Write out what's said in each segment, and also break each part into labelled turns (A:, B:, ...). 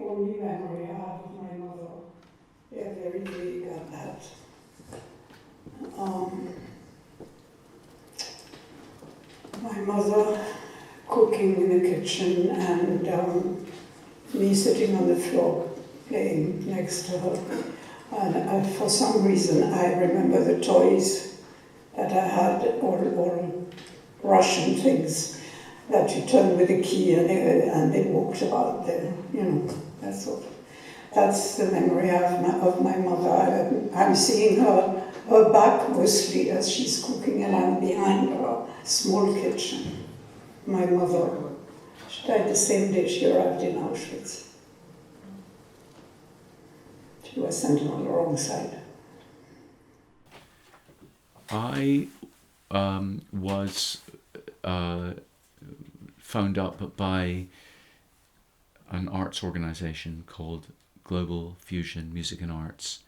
A: only memory I have of my mother. Yeah, very vague at that. My mother cooking in the kitchen and me sitting on the floor playing next to her. And for some reason I remember the toys that I had, all Russian things that you turn with a key and they walked about there, that sort of. That's the memory I have of my mother. I'm seeing her back mostly as she's cooking, and I'm behind her small kitchen. My mother, she died the same day she arrived in Auschwitz. She was sent on the wrong side.
B: I was phoned up by an arts organization called Global Fusion Music and Arts,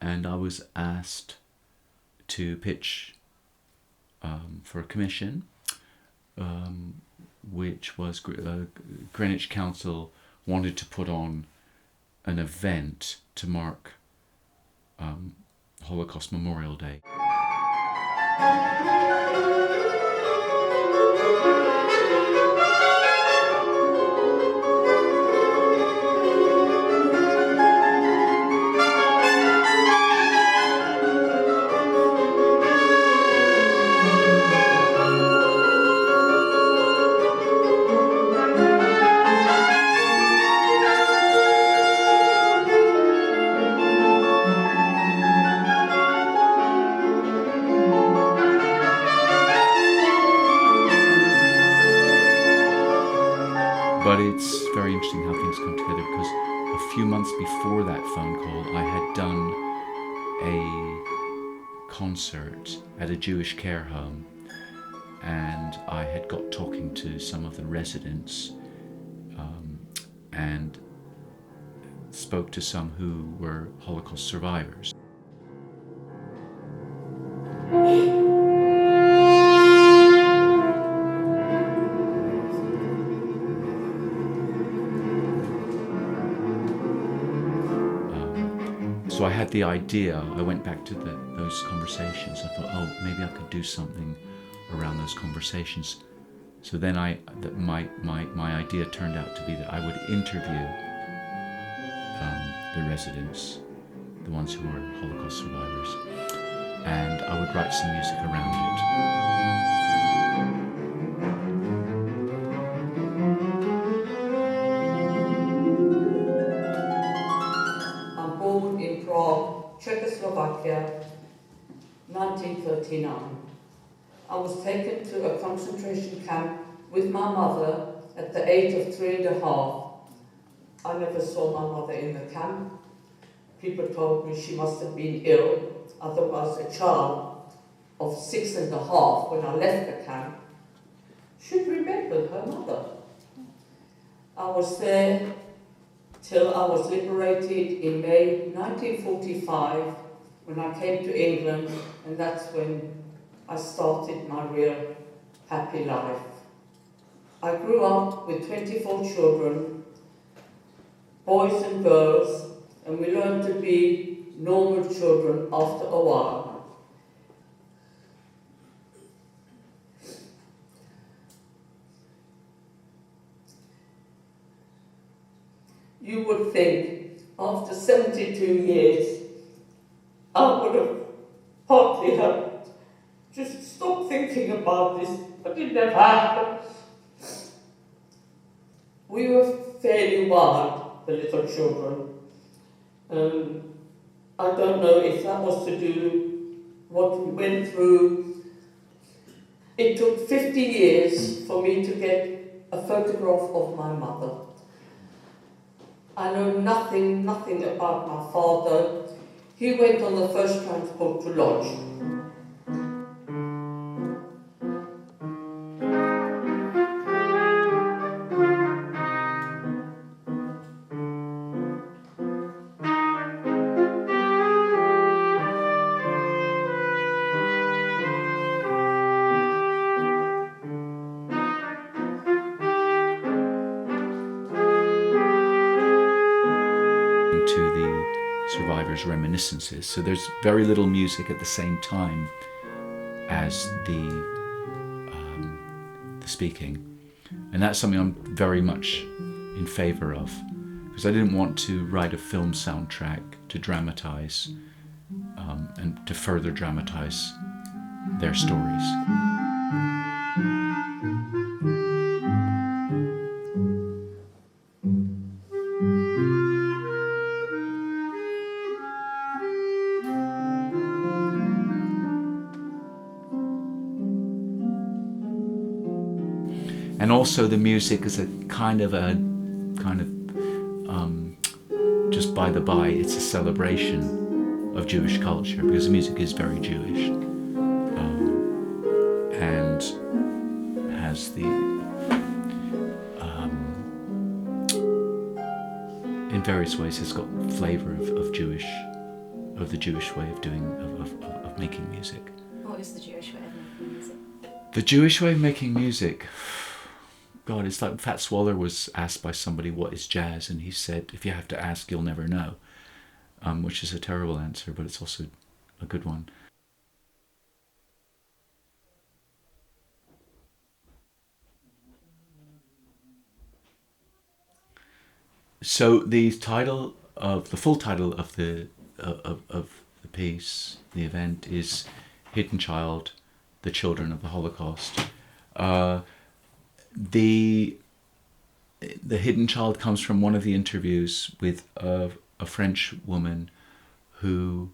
B: and I was asked to pitch for a commission, which was Greenwich Council wanted to put on an event to mark Holocaust Memorial Day. But it's very interesting how things come together, because a few months before that phone call, I had done a concert at a Jewish care home, and I had got talking to some of the residents and spoke to some who were Holocaust survivors. So I had the idea, I went back to those conversations. I thought, oh, maybe I could do something around those conversations. So then my idea turned out to be that I would interview the residents, the ones who were Holocaust survivors, and I would write some music around it.
C: Czechoslovakia, 1939. I was taken to a concentration camp with my mother at the age of 3.5. I never saw my mother in the camp. People told me she must have been ill, otherwise a child of 6.5 when I left the camp should remember her mother. I was there till I was liberated in May 1945, when I came to England, and that's when I started my real happy life. I grew up with 24 children, boys and girls, and we learned to be normal children after a while. You would think, after 72 years, I would have partly helped just stop thinking about this, but it never happened. We were fairly wild, the little children. I don't know if that was to do what we went through. It took 50 years for me to get a photograph of my mother. I know nothing about my father. He went on the first transport to Lodz.
B: survivors' reminiscences. So there's very little music at the same time as the speaking, and that's something I'm very much in favour of, because I didn't want to write a film soundtrack to dramatise and to further dramatise their stories. And also the music is a kind of just by the by, it's a celebration of Jewish culture, because the music is very Jewish, and has the in various ways has got flavour of the Jewish way of doing of making music.
D: What is the Jewish way of making music?
B: The Jewish way of making music. God, it's like Fats Waller was asked by somebody, what is jazz? And he said, if you have to ask, you'll never know. Which is a terrible answer, but it's also a good one. So the full title of the piece, the event, is Hidden Child, the Children of the Holocaust. The hidden child comes from one of the interviews with a French woman who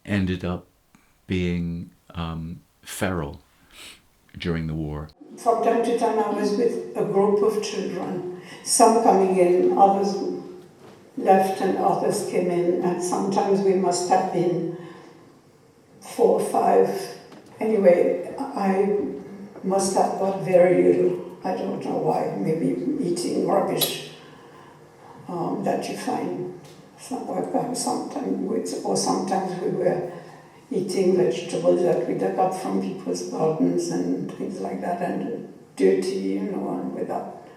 B: ended up being feral during the war.
A: From time to time I was with a group of children, some coming in, others left and others came in, and sometimes we must have been 4 or 5. Anyway, I must have got very little. I don't know why. Maybe eating rubbish that you find somewhere. Sometimes we were eating vegetables that we dug up from people's gardens and things like that, and dirty, and without.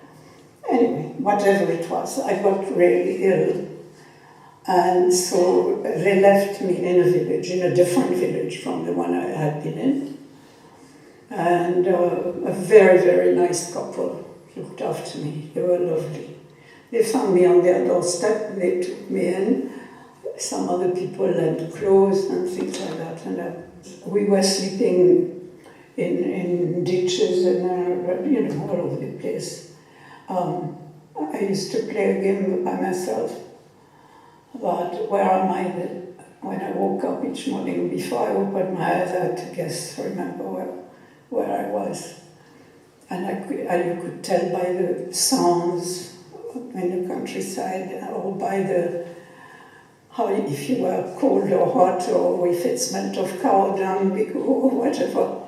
A: Anyway, whatever it was, I got really ill. And so they left me in a village, in a different village from the one I had been in. And a very, very nice couple looked after me. They were lovely. They found me on their doorstep, they took me in. Some other people lent clothes and things like that. And we were sleeping in ditches and, all over the place. I used to play a game by myself. But where am I when I woke up each morning? Before I opened my eyes, I had to remember where I was. And you could tell by the sounds in the countryside, or by how if you were cold or hot, or if it smelled of cow dung, or whatever.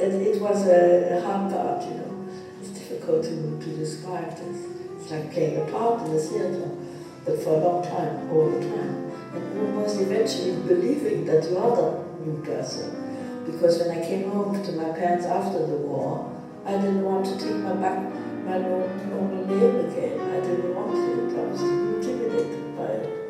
E: It was a hard part, It's difficult to describe this. It's like playing a part in the theatre, but for a long time, all the time. And almost eventually believing that you are the new person. Because when I came home to my parents after the war, I didn't want to take my normal name again. I didn't want it. I was intimidated by it.